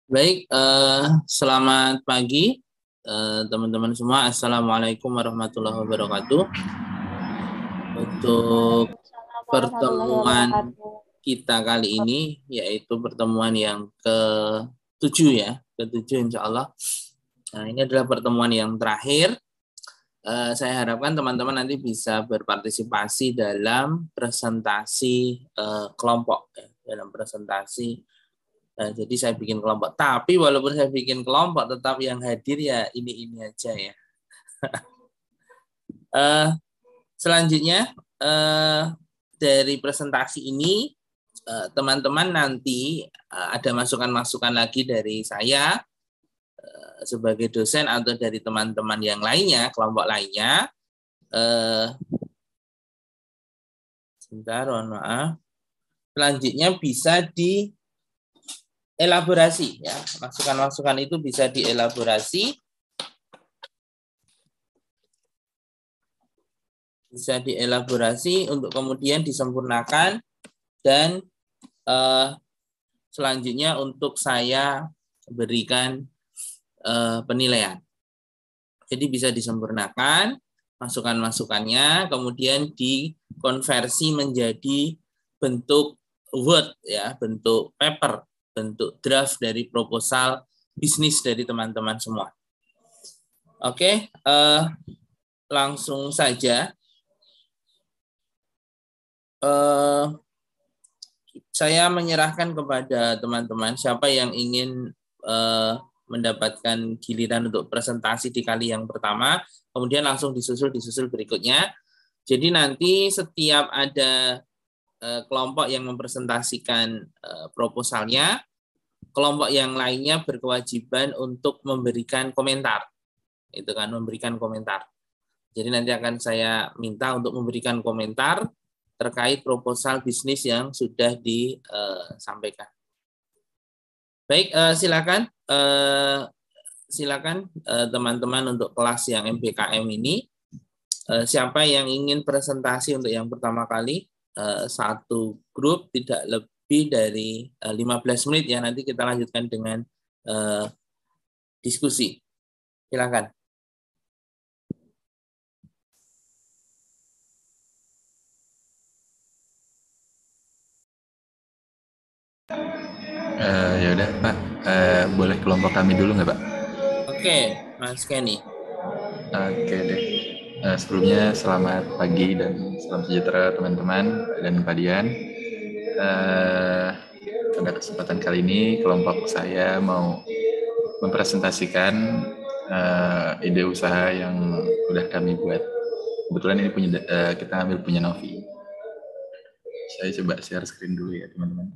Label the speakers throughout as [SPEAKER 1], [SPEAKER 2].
[SPEAKER 1] Baik, selamat pagi teman-teman semua. Assalamualaikum warahmatullahi wabarakatuh. Untuk
[SPEAKER 2] Waalaikumsalam warahmatullahi
[SPEAKER 1] pertemuan
[SPEAKER 2] wabarakatuh.
[SPEAKER 1] kita kali ini, yaitu pertemuan yang ke-7 ya, ke-7 insya Allah. Nah, ini adalah pertemuan yang terakhir. Saya harapkan teman-teman nanti bisa berpartisipasi dalam presentasi kelompok, ya, dalam presentasi. Nah, jadi saya bikin kelompok. Tapi walaupun saya bikin kelompok, tetap yang hadir ya ini aja ya. Selanjutnya dari presentasi ini, teman-teman nanti ada masukan-masukan lagi dari saya sebagai dosen atau dari teman-teman yang lainnya, kelompok lainnya. Sebentar, mohon maaf. Selanjutnya bisa dielaborasi ya. Masukan-masukan itu bisa dielaborasi. Bisa dielaborasi untuk kemudian disempurnakan dan selanjutnya untuk saya berikan penilaian. Jadi bisa disempurnakan masukan-masukannya, kemudian dikonversi menjadi bentuk Word ya, bentuk paper, bentuk draft dari proposal bisnis dari teman-teman semua. Oke, langsung saja. Saya menyerahkan kepada teman-teman siapa yang ingin mendapatkan giliran untuk presentasi di kali yang pertama, kemudian langsung disusul berikutnya. Jadi nanti setiap ada kelompok yang mempresentasikan proposalnya, kelompok yang lainnya berkewajiban untuk memberikan komentar. Itu kan, memberikan komentar. Jadi nanti akan saya minta untuk memberikan komentar terkait proposal bisnis yang sudah disampaikan. Baik, silakan teman-teman untuk kelas yang MBKM ini. Siapa yang ingin presentasi untuk yang pertama kali, satu grup tidak lebih dari 15 menit ya, nanti kita lanjutkan dengan diskusi. Silakan.
[SPEAKER 3] Ya udah Pak, boleh kelompok kami dulu nggak Pak?
[SPEAKER 1] Oke, Mas Kenny.
[SPEAKER 3] Oke deh. Sebelumnya selamat pagi dan salam sejahtera teman-teman dan kalian. Pada kesempatan kali ini kelompok saya mau mempresentasikan ide usaha yang udah kami buat. Kebetulan ini kita ambil punya Novi. Saya coba share screen dulu ya teman-teman.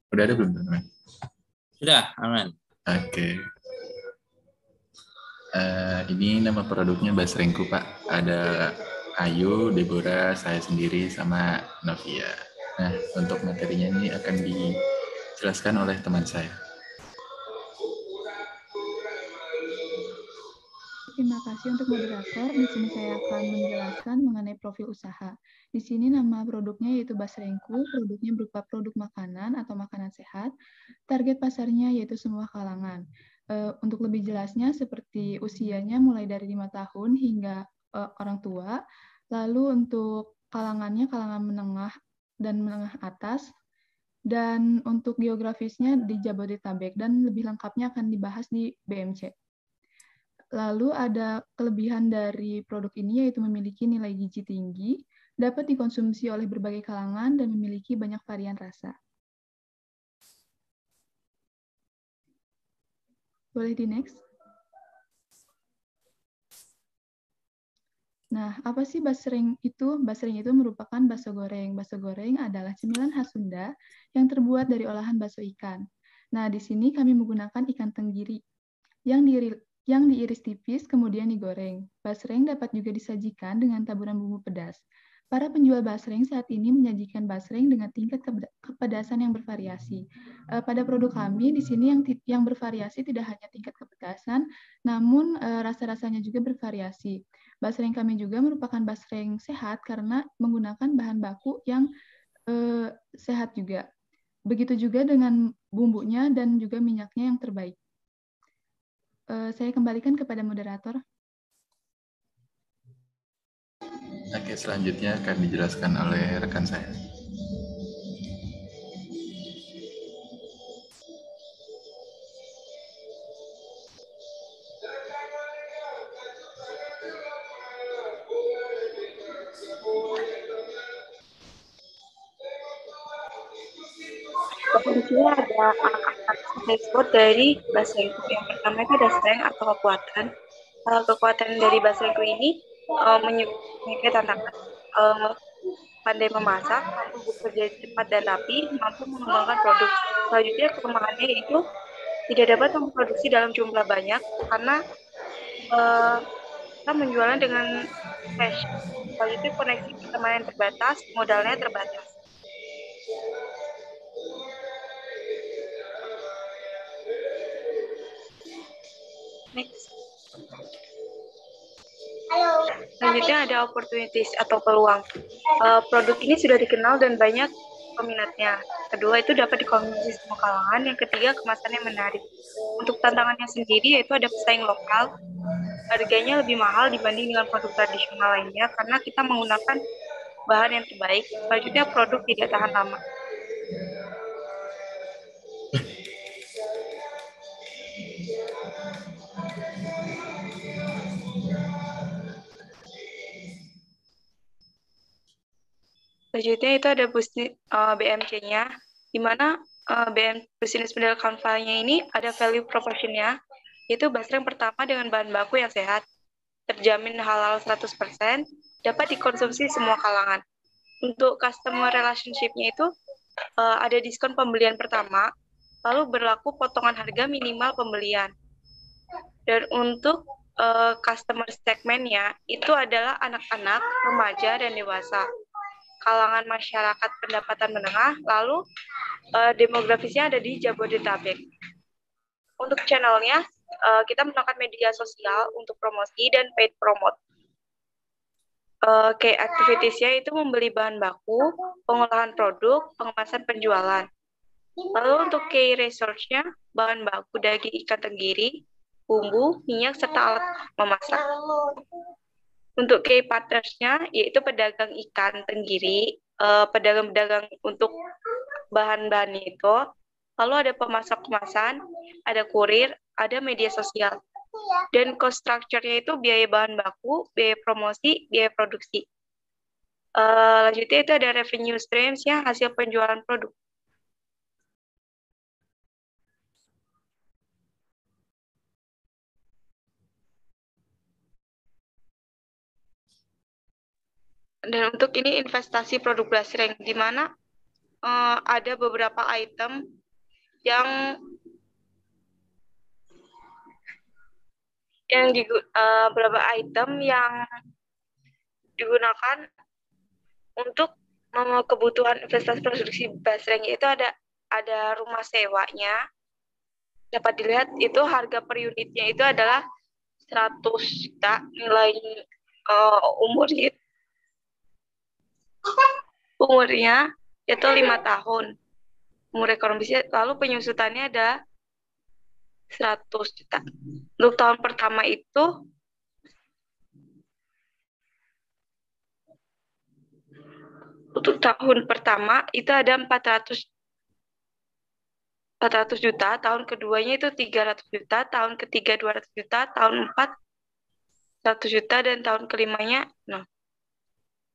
[SPEAKER 3] Udah ada belum teman-teman?
[SPEAKER 1] Sudah, aman.
[SPEAKER 3] Oke. Ini nama produknya Basrengku Pak. Ada Ayu, Deborah, saya sendiri, sama Novia. Nah, untuk materinya ini akan dijelaskan oleh teman saya.
[SPEAKER 2] Terima kasih untuk moderator. Di sini saya akan menjelaskan mengenai profil usaha. Di sini nama produknya yaitu Basrengku. Produknya berupa produk makanan atau makanan sehat. Target pasarnya yaitu semua kalangan. Untuk lebih jelasnya seperti usianya mulai dari 5 tahun hingga orang tua. Lalu untuk kalangannya kalangan menengah dan menengah atas. Dan untuk geografisnya di Jabodetabek dan lebih lengkapnya akan dibahas di BMC. Lalu ada kelebihan dari produk ini yaitu memiliki nilai gizi tinggi, dapat dikonsumsi oleh berbagai kalangan, dan memiliki banyak varian rasa. Boleh di next? Nah, apa sih basreng itu? Basreng itu merupakan bakso goreng. Bakso goreng adalah cemilan khas Sunda yang terbuat dari olahan bakso ikan. Nah, di sini kami menggunakan ikan tenggiri yang diiris tipis kemudian digoreng. Basreng dapat juga disajikan dengan taburan bumbu pedas. Para penjual basreng saat ini menyajikan basreng dengan tingkat kepedasan yang bervariasi. Pada produk kami di sini yang bervariasi tidak hanya tingkat kepedasan, namun rasa-rasanya juga bervariasi. Basreng kami juga merupakan basreng sehat karena menggunakan bahan baku yang sehat juga. Begitu juga dengan bumbunya dan juga minyaknya yang terbaik. Saya kembalikan kepada moderator.
[SPEAKER 3] Oke, selanjutnya akan dijelaskan oleh rekan saya.
[SPEAKER 4] Di sini ada anak-anak export dari basrengku. Yang pertama itu ada strength atau kekuatan. Kekuatan dari basrengku ini memiliki tantangan pandai memasak, mampu bekerja cepat dan rapi, mampu mengembangkan produk. Selanjutnya kelemahannya itu tidak dapat memproduksi dalam jumlah banyak karena kita menjualnya dengan cash. Selanjutnya koneksi pertemanan terbatas, modalnya terbatas. Next. Selanjutnya ada opportunities atau peluang. Produk ini sudah dikenal dan banyak peminatnya. Kedua, itu dapat dikonsumsi semua kalangan. Yang ketiga, kemasannya menarik. Untuk tantangannya sendiri, yaitu ada pesaing lokal. Harganya lebih mahal dibanding dengan produk tradisional lainnya karena kita menggunakan bahan yang terbaik. Selanjutnya, produk tidak tahan lama. Selanjutnya itu ada BMC-nya, di mana Business Model Canva-nya ini ada value proposition-nya, yaitu basreng pertama dengan bahan baku yang sehat, terjamin halal 100%, dapat dikonsumsi semua kalangan. Untuk customer relationship-nya itu ada diskon pembelian pertama, lalu berlaku potongan harga minimal pembelian. Dan untuk customer segment-nya itu adalah anak-anak, remaja, dan dewasa. Kalangan masyarakat pendapatan menengah, lalu demografisnya ada di Jabodetabek. Untuk channelnya, kita menggunakan media sosial untuk promosi dan paid promote. Key activities-nya itu membeli bahan baku, pengolahan produk, pengemasan penjualan. Lalu untuk key resource-nya, bahan baku daging ikan tenggiri, bumbu, minyak, serta alat memasak. Untuk key partners-nya, yaitu pedagang ikan tenggiri, pedagang-pedagang untuk bahan-bahan itu, lalu ada pemasak kemasan, ada kurir, ada media sosial. Dan cost structure-nya itu biaya bahan baku, biaya promosi, biaya produksi. Lanjutnya itu ada revenue streams-nya, hasil penjualan produk. Dan untuk ini investasi produk basreng, di mana ada beberapa item yang beberapa item yang digunakan untuk kebutuhan investasi produksi basreng, itu ada rumah sewanya. Dapat dilihat itu harga per unitnya itu adalah 100 juta, nilai umurnya itu 5 tahun. Umur ekonomisnya, lalu penyusutannya ada 100 juta. Untuk tahun pertama itu ada 400 juta, tahun keduanya itu 300 juta, tahun ketiga 200 juta, tahun 4 100 juta, dan tahun kelimanya 0.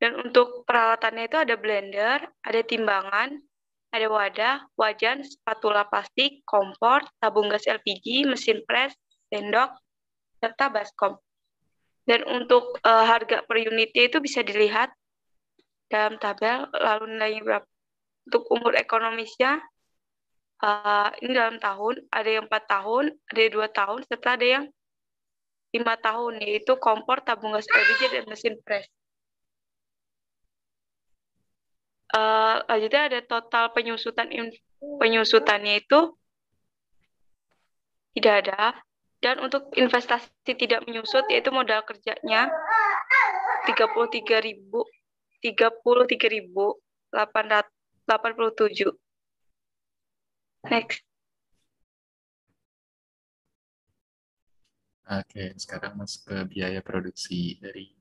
[SPEAKER 4] Dan untuk peralatannya itu ada blender, ada timbangan, ada wadah, wajan, spatula plastik, kompor, tabung gas LPG, mesin pres, sendok, serta baskom. Dan untuk harga per unitnya itu bisa dilihat dalam tabel, lalu nilainya berapa. Untuk umur ekonomisnya, ini dalam tahun, ada yang 4 tahun, ada yang 2 tahun, serta ada yang 5 tahun, yaitu kompor, tabung gas LPG, dan mesin pres. Lanjutnya ada total penyusutannya itu tidak ada. Dan untuk investasi tidak menyusut yaitu modal kerjanya 33.887. Next.
[SPEAKER 3] Oke, sekarang masuk ke biaya produksi dari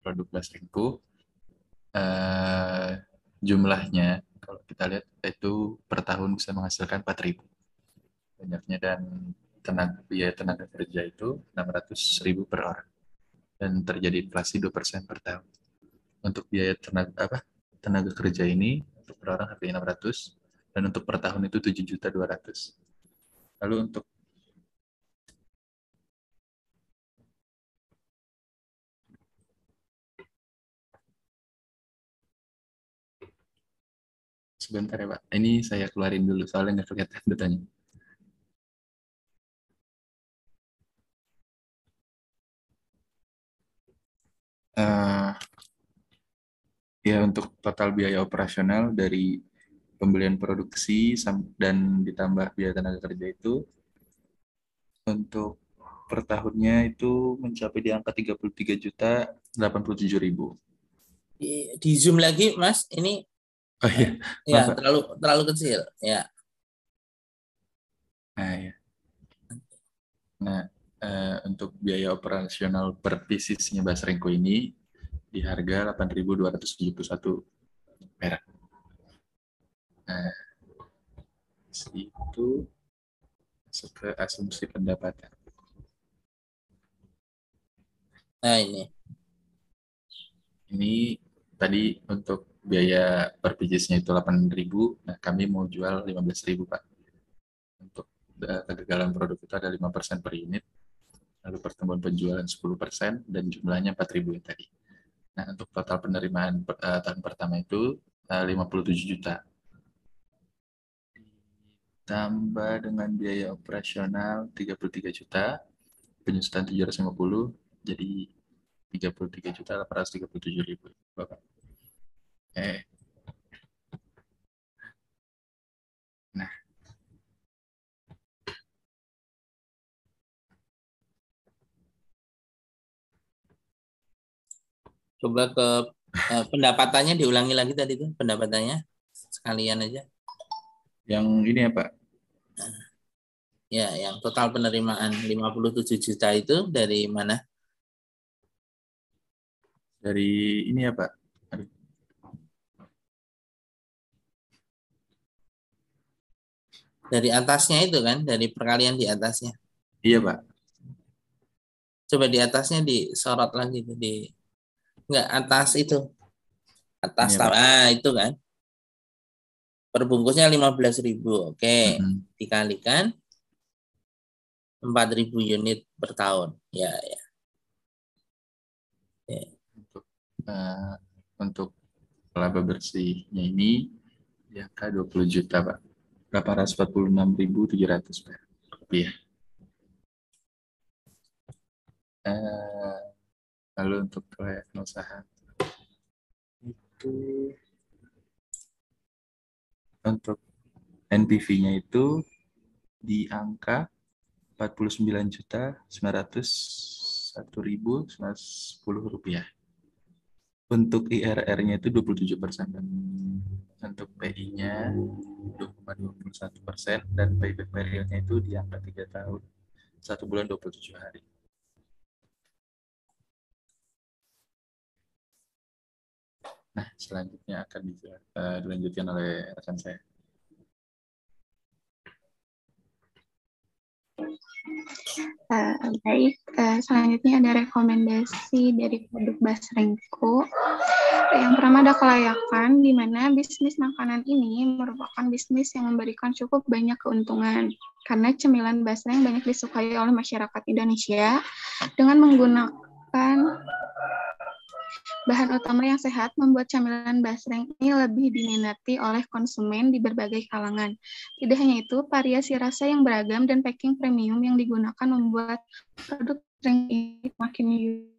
[SPEAKER 3] produk Basrengko. Jumlahnya kalau kita lihat itu per tahun bisa menghasilkan 4.000 banyaknya, dan biaya tenaga kerja itu 600.000 per orang, dan terjadi inflasi 2% per tahun. Untuk biaya tenaga kerja ini untuk per orang harganya 600, dan untuk per tahun itu 7.200.000. Lalu untuk sebentar ya Pak, ini saya keluarin dulu soalnya nggak kelihatan datanya. Ya, untuk total biaya operasional dari pembelian produksi dan ditambah biaya tenaga kerja itu untuk per tahunnya itu mencapai di angka 33.087.000.
[SPEAKER 1] Di zoom lagi Mas, ini
[SPEAKER 3] Oh iya,
[SPEAKER 1] ya
[SPEAKER 3] Pak.
[SPEAKER 1] terlalu kecil ya.
[SPEAKER 3] Nah, ya. Nah, untuk biaya operasional per piecesnya Basrengko ini di harga 8.271 perak. Nah, itu masuk ke asumsi pendapatan.
[SPEAKER 1] Nah, ini
[SPEAKER 3] tadi untuk biaya per piecesnya itu 8.000, nah kami mau jual 15.000 Pak. Untuk kegagalan produk itu ada 5% per unit, lalu pertumbuhan penjualan 10%, dan jumlahnya 4.000 yang tadi. Nah, untuk total penerimaan tahun pertama itu 57 juta. Ditambah dengan biaya operasional 33 juta, penyusutan 750, jadi 33.837.000 Bapak. Nah,
[SPEAKER 1] coba ke pendapatannya diulangi lagi tadi tuh, pendapatannya sekalian aja.
[SPEAKER 3] Yang ini ya Pak.
[SPEAKER 1] Ya, yang total penerimaan 57 juta itu dari mana?
[SPEAKER 3] Dari ini ya Pak.
[SPEAKER 1] Dari atasnya itu kan, dari perkalian di atasnya.
[SPEAKER 3] Iya Pak.
[SPEAKER 1] Coba di atasnya disorot lagi tuh, enggak atas itu. Atas itu kan. Perbungkusnya 15.000. Oke. Dikalikan 4.000 unit per tahun. Ya.
[SPEAKER 3] Untuk laba bersihnya ini di angka 20 juta Pak. 846.700 rupiah. Lalu untuk kelayakan usaha itu untuk NPV-nya itu di angka 49.901.910 rupiah. Untuk IRR-nya itu 27%, untuk PI-nya 2,21%, dan payback period-nya itu di angka 3 tahun, 1 bulan 27 hari. Nah, selanjutnya akan dilanjutkan oleh rekan saya.
[SPEAKER 2] Baik, selanjutnya ada rekomendasi dari produk Basrengko. Yang pertama ada kelayakan, di mana bisnis makanan ini merupakan bisnis yang memberikan cukup banyak keuntungan. Karena cemilan basreng banyak disukai oleh masyarakat Indonesia dengan menggunakan bahan utama yang sehat, membuat camilan basreng ini lebih diminati oleh konsumen di berbagai kalangan. Tidak hanya itu, variasi rasa yang beragam dan packing premium yang digunakan membuat produk basreng ini makin unik.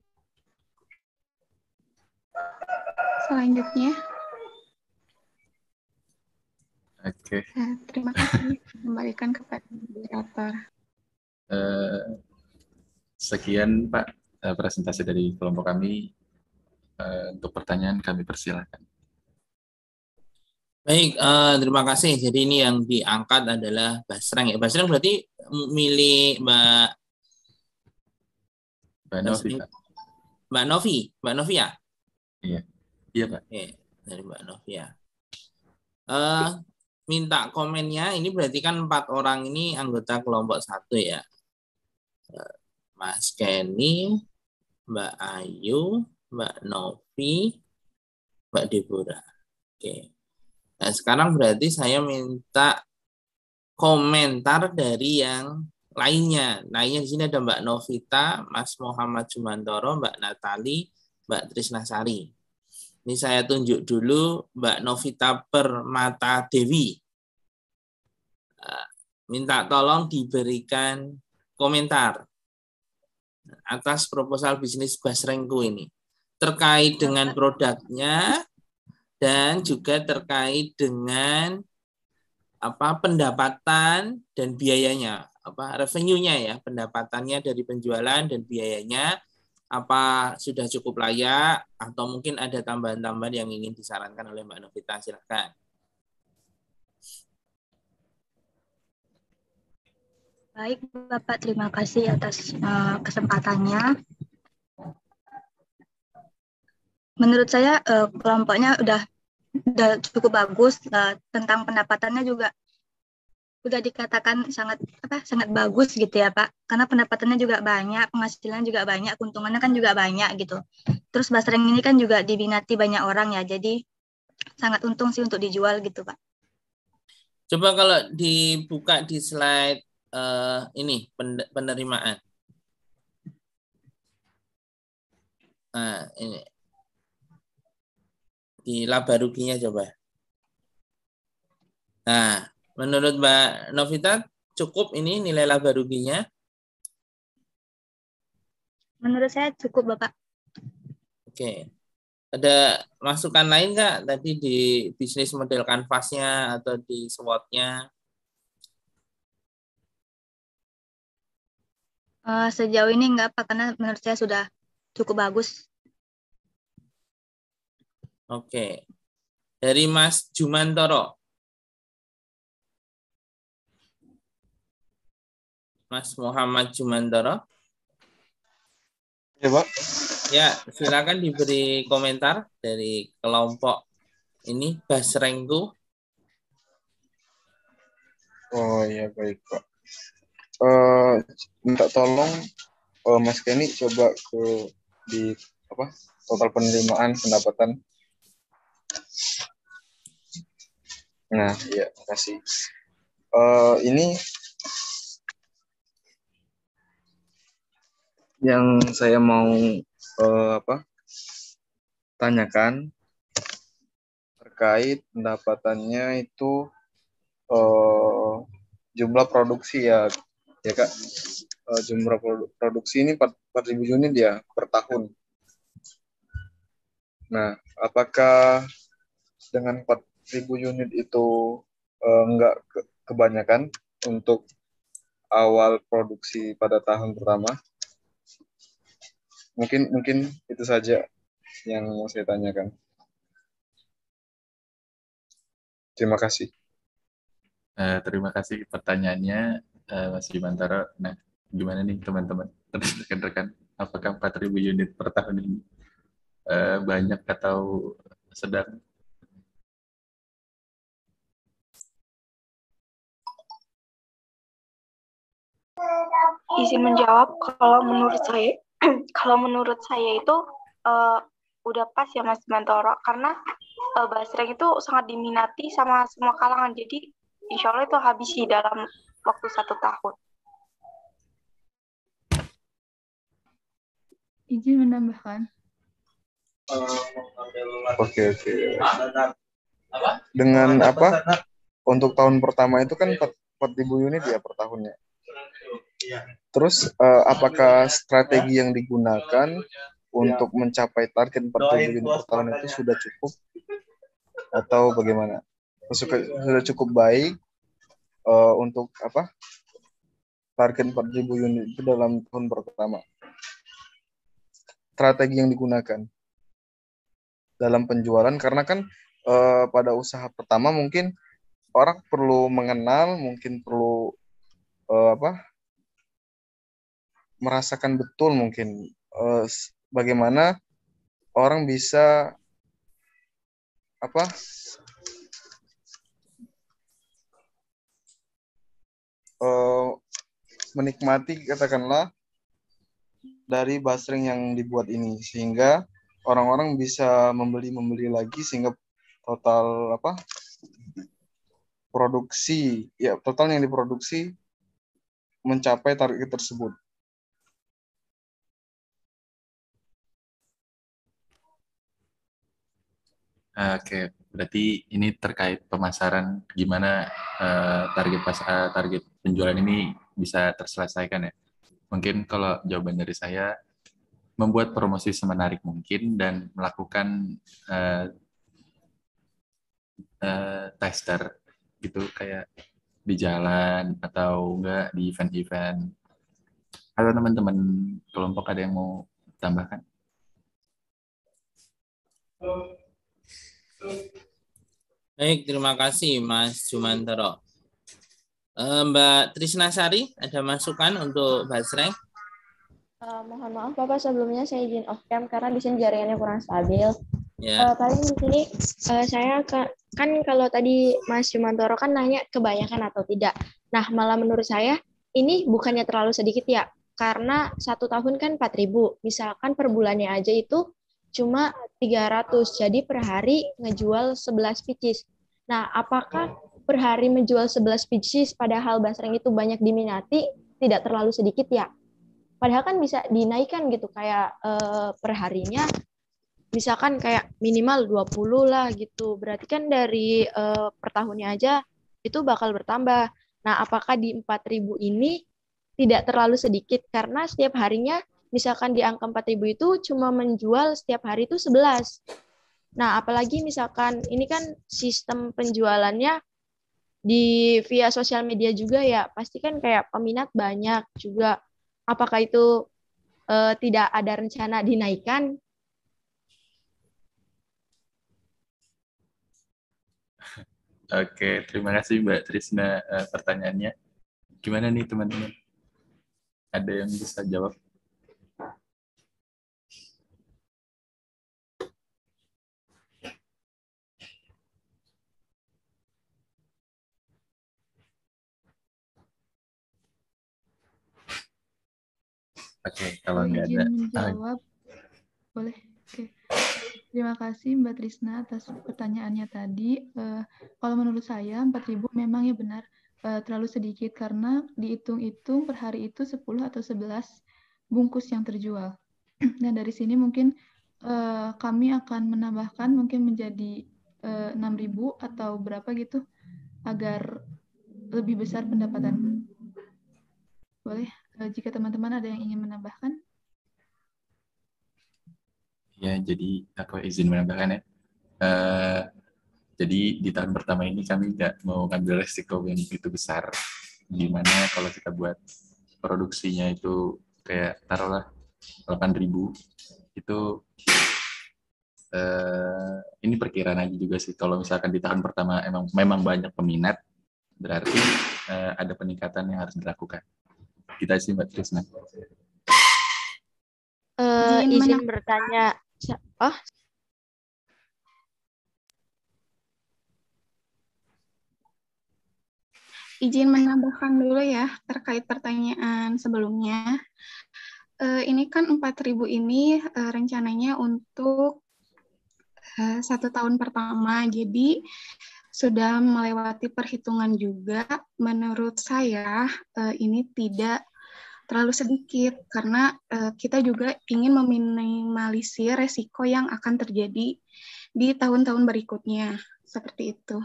[SPEAKER 2] Selanjutnya,
[SPEAKER 3] Oke.
[SPEAKER 2] Terima kasih. Kembalikan kepada moderator.
[SPEAKER 3] Sekian Pak presentasi dari kelompok kami. Untuk pertanyaan kami persilahkan.
[SPEAKER 1] Baik, terima kasih. Jadi ini yang diangkat adalah basreng ya. Basreng berarti milik Mbak
[SPEAKER 3] Novi, Pak.
[SPEAKER 1] Mbak Novi ya?
[SPEAKER 3] Iya, iya Pak.
[SPEAKER 1] Oke, dari Mbak Novi ya. Minta komennya, ini berarti kan 4 orang ini anggota kelompok 1 ya. Mas Kenny, Mbak Ayu, Mbak Novi, Mbak Deborah. Oke. Nah, sekarang berarti saya minta komentar dari yang lainnya. Lainnya di sini ada Mbak Novita, Mas Muhammad Jumantoro, Mbak Natali, Mbak Trisnasari. Ini saya tunjuk dulu Mbak Novita Permata Dewi. Minta tolong diberikan komentar atas proposal bisnis Basrengku ini. Terkait dengan produknya dan juga terkait dengan pendapatan dan biayanya, revenue-nya ya, pendapatannya dari penjualan dan biayanya apa sudah cukup layak atau mungkin ada tambahan-tambahan yang ingin disarankan oleh Mbak Novita, silakan.
[SPEAKER 5] Baik Bapak, terima kasih atas kesempatannya. Menurut saya kelompoknya udah cukup bagus, tentang pendapatannya juga udah dikatakan sangat bagus gitu ya Pak, karena pendapatannya juga banyak, penghasilan juga banyak, keuntungannya kan juga banyak gitu. Terus basreng ini kan juga diminati banyak orang ya, jadi sangat untung sih untuk dijual gitu Pak.
[SPEAKER 1] Coba kalau dibuka di slide ini penerimaan. Nah ini di laba ruginya coba. Nah, menurut Mbak Novita cukup ini nilai laba ruginya?
[SPEAKER 5] Menurut saya cukup Bapak.
[SPEAKER 1] Oke. Ada masukan lain nggak tadi di bisnis model kanvasnya atau di SWOT-nya?
[SPEAKER 5] Sejauh ini enggak Pak, karena menurut saya sudah cukup bagus.
[SPEAKER 1] Oke. Dari Mas Jumantoro. Mas Muhammad Jumantoro.
[SPEAKER 6] Ya Pak.
[SPEAKER 1] Ya, silakan diberi komentar dari kelompok ini Basrengku.
[SPEAKER 6] Oh iya baik Pak. Minta tolong Mas Kenny coba di total penerimaan pendapatan. Nah, iya, makasih. Ini yang saya mau tanyakan terkait pendapatannya itu jumlah produksi ya Kak. Jumlah produksi ini 4.000 unit ya per tahun. Nah, apakah dengan 4.000 unit itu enggak kebanyakan untuk awal produksi pada tahun pertama? Mungkin itu saja yang mau saya tanyakan. Terima kasih.
[SPEAKER 3] Terima kasih pertanyaannya Mas Jumantoro. Nah, gimana nih teman-teman, rekan-rekan, apakah 4.000 unit per tahun ini banyak atau sedang?
[SPEAKER 4] Izin menjawab, kalau menurut saya itu udah pas ya Mas Mantoro, karena basreng itu sangat diminati sama semua kalangan, jadi insya Allah itu habis sih dalam waktu 1 tahun.
[SPEAKER 2] Izin menambahkan.
[SPEAKER 6] Oke. Dengan untuk tahun pertama itu kan 4.000 unit ya per tahunnya. Terus apakah strategi yang digunakan untuk mencapai target 4.000 unit per tahun itu sudah cukup atau bagaimana? sudah cukup baik untuk target 4.000 unit itu dalam tahun pertama. Strategi yang digunakan dalam penjualan, karena kan pada usaha pertama mungkin orang perlu mengenal, mungkin perlu merasakan betul mungkin bagaimana orang bisa menikmati katakanlah dari basreng yang dibuat ini, sehingga orang-orang bisa membeli lagi, sehingga total total yang diproduksi mencapai target tersebut.
[SPEAKER 3] Oke, berarti ini terkait pemasaran, gimana target penjualan ini bisa terselesaikan ya. Mungkin kalau jawaban dari saya, membuat promosi semenarik mungkin dan melakukan tester gitu, kayak di jalan atau enggak di event-event. Ada teman-teman kelompok ada yang mau tambahkan?
[SPEAKER 1] Baik, terima kasih Mas Jumantoro. Mbak Trisnasari, ada masukan untuk basreng?
[SPEAKER 7] Mohon maaf Bapak, sebelumnya saya izin off cam karena di sini jaringannya kurang stabil.
[SPEAKER 1] Ya.
[SPEAKER 7] Paling di sini saya kan kalau tadi Mas Jumantoro kan nanya kebanyakan atau tidak. Nah, malah menurut saya ini bukannya terlalu sedikit ya, karena 1 tahun kan 4.000. Misalkan per bulannya aja itu cuma 300. Jadi per hari ngejual 11 pieces. Nah, apakah per hari menjual 11 pieces padahal basreng itu banyak diminati tidak terlalu sedikit ya? Padahal kan bisa dinaikkan gitu, kayak per harinya misalkan kayak minimal 20 lah gitu. Berarti kan dari per tahunnya aja itu bakal bertambah. Nah, apakah di 4.000 ini tidak terlalu sedikit? Karena setiap harinya misalkan di angka 4.000 itu cuma menjual setiap hari itu 11. Nah, apalagi misalkan ini kan sistem penjualannya via sosial media juga ya, pasti kan kayak peminat banyak juga. Apakah itu tidak ada rencana dinaikkan?
[SPEAKER 3] Oke, terima kasih Mbak Trisna pertanyaannya. Gimana nih teman-teman? Ada yang bisa jawab? Oke, kalau nggak ada.
[SPEAKER 2] Izin menjawab, boleh? Oke. Terima kasih Mbak Trisna atas pertanyaannya tadi. Kalau menurut saya 4.000 memang ya benar terlalu sedikit, karena dihitung-hitung per hari itu 10 atau 11 bungkus yang terjual. Dan dari sini mungkin kami akan menambahkan mungkin menjadi 6.000 atau berapa gitu, agar lebih besar pendapatan. Boleh, jika teman-teman ada yang ingin menambahkan?
[SPEAKER 3] Ya, jadi aku izin menambahkan ya. Jadi di tahun pertama ini kami nggak mau ngambil resiko yang begitu besar. Gimana kalau kita buat produksinya itu kayak taruhlah 8.000, itu ini perkiraan aja juga sih. Kalau misalkan di tahun pertama memang banyak peminat, berarti ada peningkatan yang harus dilakukan. Kita sih Mbak Trisna.
[SPEAKER 7] Izin bertanya. Oh,
[SPEAKER 8] izin menambahkan dulu ya terkait pertanyaan sebelumnya. Ini kan 4.000 ini rencananya untuk 1 tahun pertama, jadi sudah melewati perhitungan juga. Menurut saya ini tidak terlalu sedikit, karena kita juga ingin meminimalisir resiko yang akan terjadi di tahun-tahun berikutnya. Seperti itu.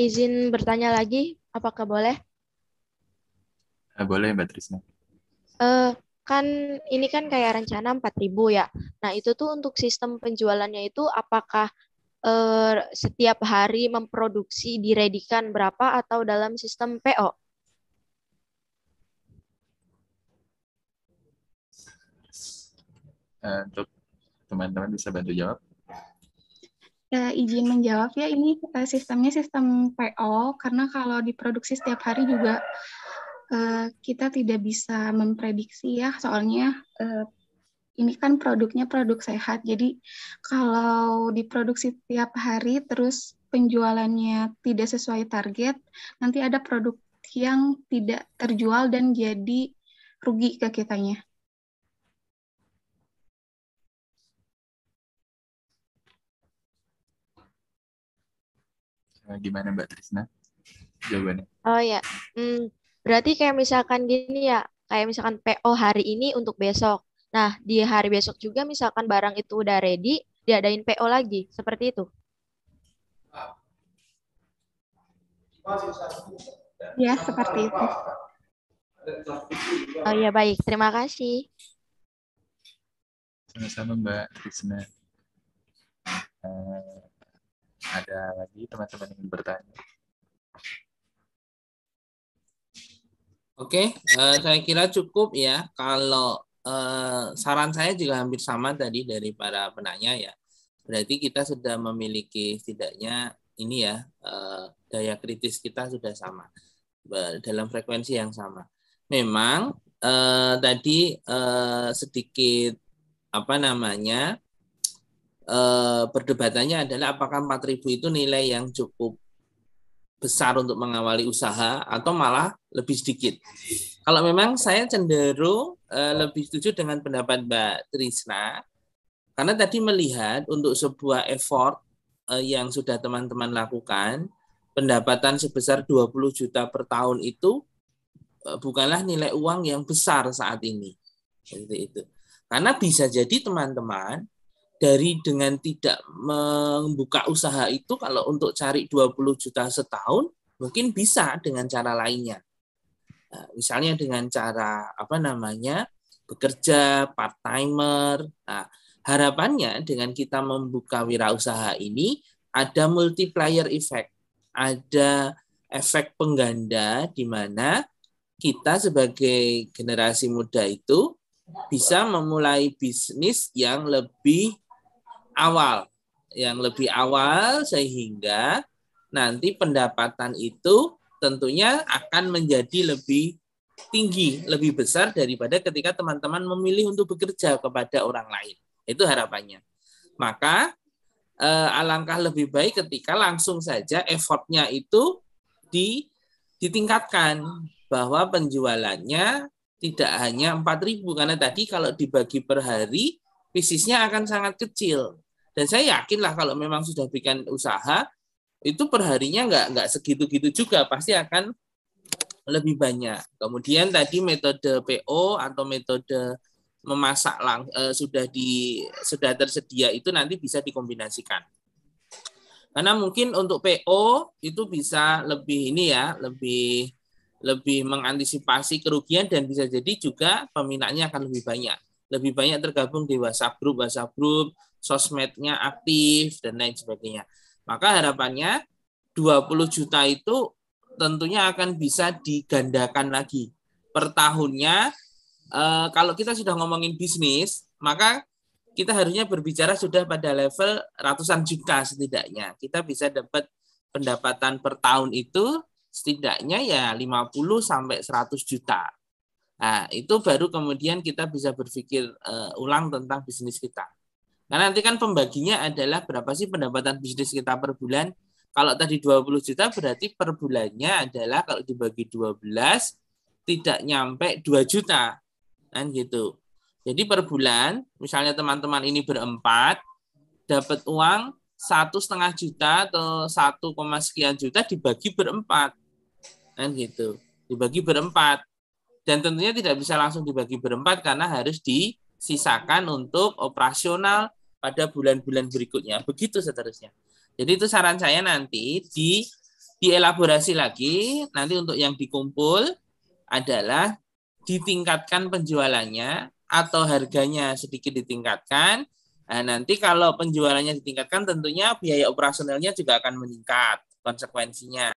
[SPEAKER 7] Izin bertanya lagi, apakah boleh?
[SPEAKER 3] Boleh Mbak Trisna.
[SPEAKER 7] Kan ini kan kayak rencana 4.000 ya. Nah, itu tuh untuk sistem penjualannya itu apakah setiap hari memproduksi diredikan berapa atau dalam sistem PO?
[SPEAKER 3] Untuk teman-teman bisa bantu jawab.
[SPEAKER 8] Izin menjawab ya, ini sistemnya sistem PO, karena kalau diproduksi setiap hari juga kita tidak bisa memprediksi ya, soalnya ini kan produknya produk sehat, jadi kalau diproduksi setiap hari terus penjualannya tidak sesuai target, nanti ada produk yang tidak terjual dan jadi rugi ke kitanya.
[SPEAKER 3] Gimana Mbak Trisna jawabannya?
[SPEAKER 7] Oh ya, berarti kayak misalkan gini ya, kayak misalkan PO hari ini untuk besok. Nah, di hari besok juga misalkan barang itu udah ready, diadain PO lagi, seperti itu.
[SPEAKER 8] Ya, seperti itu.
[SPEAKER 7] Oh ya, baik. Terima kasih.
[SPEAKER 3] Sama-sama Mbak Trisna. Ada lagi teman-teman yang bertanya?
[SPEAKER 1] Oke, saya kira cukup ya. Kalau saran saya juga hampir sama tadi dari para penanya ya. Berarti kita sudah memiliki setidaknya ini ya, daya kritis kita sudah sama dalam frekuensi yang sama. Memang tadi sedikit apa namanya perdebatannya adalah apakah 4.000 itu nilai yang cukup besar untuk mengawali usaha atau malah lebih sedikit. Kalau memang saya cenderung lebih setuju dengan pendapat Mbak Trisna, karena tadi melihat untuk sebuah effort yang sudah teman-teman lakukan, pendapatan sebesar 20 juta per tahun itu bukanlah nilai uang yang besar saat ini. Seperti itu. Karena bisa jadi teman-teman dari dengan tidak membuka usaha itu, kalau untuk cari 20 juta setahun mungkin bisa dengan cara lainnya. Nah, misalnya dengan cara apa namanya bekerja part timer. Nah, harapannya dengan kita membuka wirausaha ini ada multiplier effect, ada efek pengganda di mana kita sebagai generasi muda itu bisa memulai bisnis yang lebih awal, sehingga nanti pendapatan itu tentunya akan menjadi lebih tinggi, lebih besar daripada ketika teman-teman memilih untuk bekerja kepada orang lain. Itu harapannya. Maka alangkah lebih baik ketika langsung saja effortnya itu ditingkatkan, bahwa penjualannya tidak hanya 4.000, karena tadi kalau dibagi per hari bisnisnya akan sangat kecil. Dan saya yakin lah kalau memang sudah bikin usaha, itu perharinya nggak segitu-gitu juga, pasti akan lebih banyak. Kemudian tadi metode PO atau metode memasak sudah tersedia itu nanti bisa dikombinasikan. Karena mungkin untuk PO itu bisa lebih ini ya, lebih mengantisipasi kerugian, dan bisa jadi juga peminatnya akan lebih banyak. Lebih banyak tergabung di WhatsApp group, sosmednya aktif, dan lain sebagainya. Maka harapannya 20 juta itu tentunya akan bisa digandakan lagi. Per tahunnya, kalau kita sudah ngomongin bisnis, maka kita harusnya berbicara sudah pada level ratusan juta setidaknya. Kita bisa dapat pendapatan per tahun itu setidaknya ya 50 sampai 100 juta. Nah, itu baru kemudian kita bisa berpikir ulang tentang bisnis kita. Nah, nanti kan pembaginya adalah berapa sih pendapatan bisnis kita per bulan. Kalau tadi 20 juta berarti per bulannya adalah kalau dibagi 12 tidak nyampe 2 juta. Kan gitu. Jadi per bulan, misalnya teman-teman ini berempat, dapat uang 1,5 juta atau 1, sekian juta dibagi berempat. Kan gitu. Dibagi berempat. Dan tentunya tidak bisa langsung dibagi berempat karena harus disisakan untuk operasional pada bulan-bulan berikutnya. Begitu seterusnya. Jadi itu saran saya nanti dielaborasi lagi. Nanti untuk yang dikumpul adalah ditingkatkan penjualannya atau harganya sedikit ditingkatkan, Nah, nanti kalau penjualannya ditingkatkan tentunya biaya operasionalnya juga akan meningkat konsekuensinya.